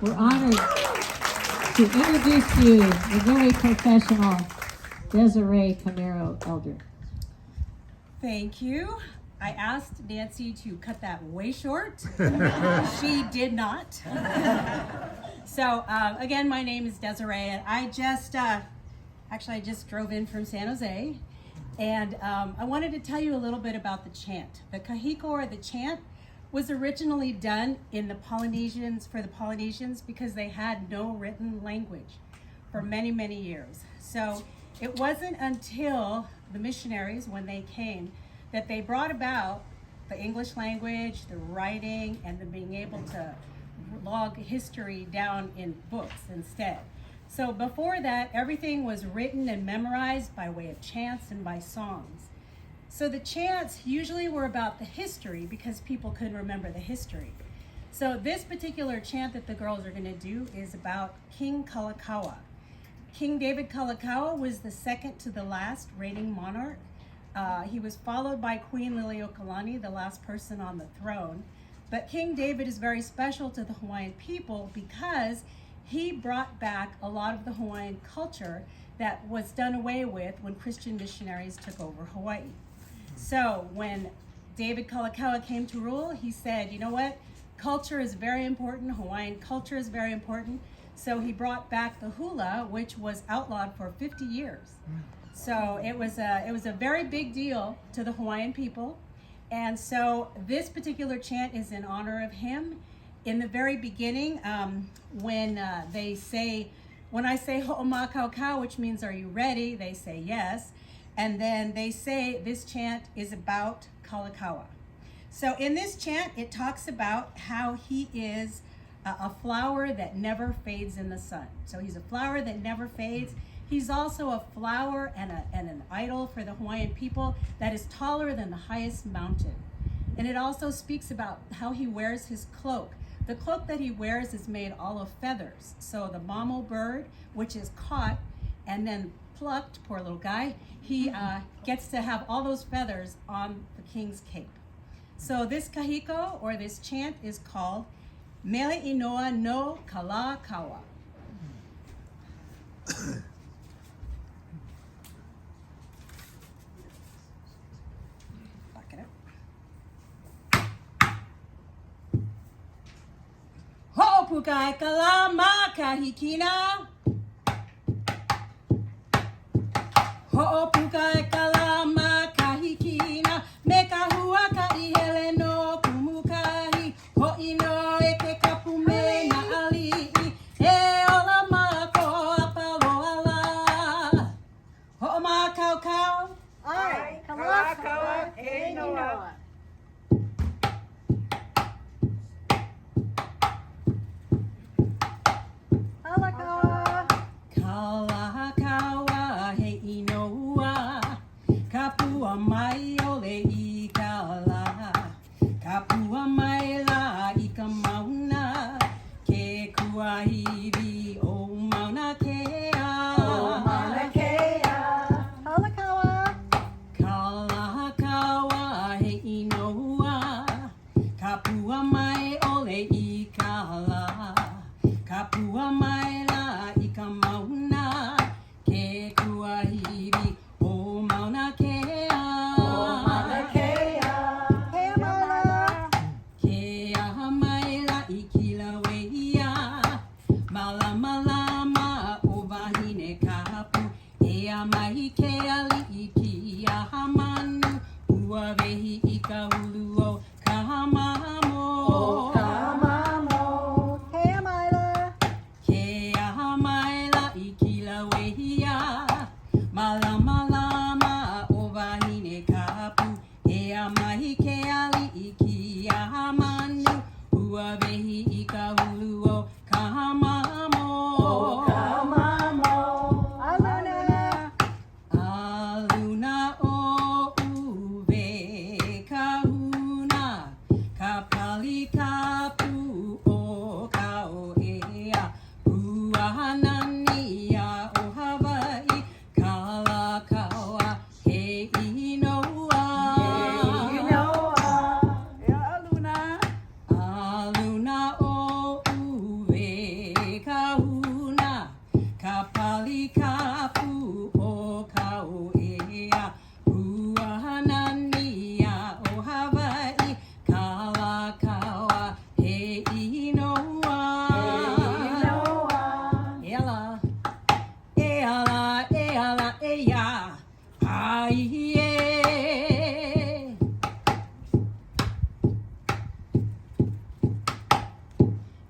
We're honored to introduce you, the very professional Desiree Camaro Elder. Thank you. I asked Nancy to cut that way short. She did not. So again, my name is Desiree, and I just drove in from San Jose, and I wanted to tell you a little bit about the chant. The kahiko, or the chant, was originally done in the Polynesians, for the Polynesians, because they had no written language for many, many years. So it wasn't until the missionaries, when they came, that they brought about the English language, the writing, and the being able to log history down in books instead. So before that, everything was written and memorized by way of chants and by songs. So the chants usually were about the history because people couldn't remember the history. So this particular chant that the girls are going to do is about King Kalakaua. King David Kalakaua was the second to the last reigning monarch. He was followed by Queen Liliuokalani, the last person on the throne. But King David is very special to the Hawaiian people because he brought back a lot of the Hawaiian culture that was done away with when Christian missionaries took over Hawaii. So when David Kalakaua came to rule, he said, you know what? Culture is very important. Hawaiian culture is very important. So he brought back the hula, which was outlawed for 50 years. So it was a very big deal to the Hawaiian people. And so this particular chant is in honor of him. In the very beginning, when I say ho'omakau, which means are you ready, they say yes. And then they say this chant is about Kalakaua. So in this chant, it talks about how he is a flower that never fades in the sun. So he's a flower that never fades. He's also a flower and an idol for the Hawaiian people that is taller than the highest mountain. And it also speaks about how he wears his cloak. The cloak that he wears is made all of feathers. So the mamo bird, which is caught and then plucked, poor little guy, he gets to have all those feathers on the king's cape. So this kahiko, or this chant, is called Mele Inoa no Kalakaua. Back it up. Ho'opukai kalama kahikina. Ho'opukai kalama kahikina. Me kahua kahihele no kumukahi. Ho'ino eke kapume na ali'i. E ola mako apaloala. Ho'omakau kau. Ai, Kalakaua e Noa. Kalakaua. Kalakaua he inoa. Kapua mai ole I kala. Kapua mai la I ka mauna. Ke kuahiwi o mauna kea. Mauna kea. Kalakaua. Kalakaua he inoa. Kapua mai ole I kala. Kapua mai la I ka mauna. Ke kuahiwi o mauna kea. Mauna kea. Kea mala. Kea mai la I Kilauea. Malama o wahine kapu. Ea mai ke ali I kia hamanu. Ua wehi I ka hulu o kamamo. Kamamo. Kea mala. Ke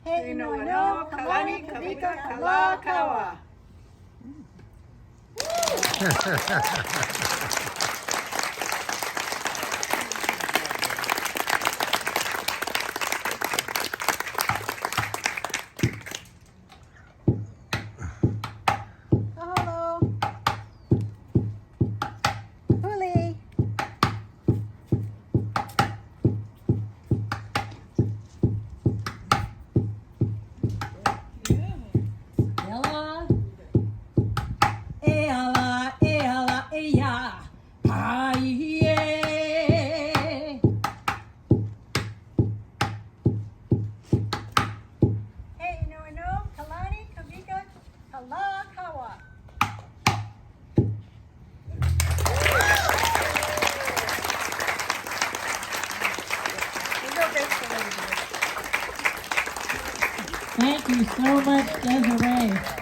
He no no, kalani kavika kalakaua. Hello. Huli. Ella. Ella, ella, ella. Aye. He no no, kalani kavika kalakaua. Thank you so much, Desiree.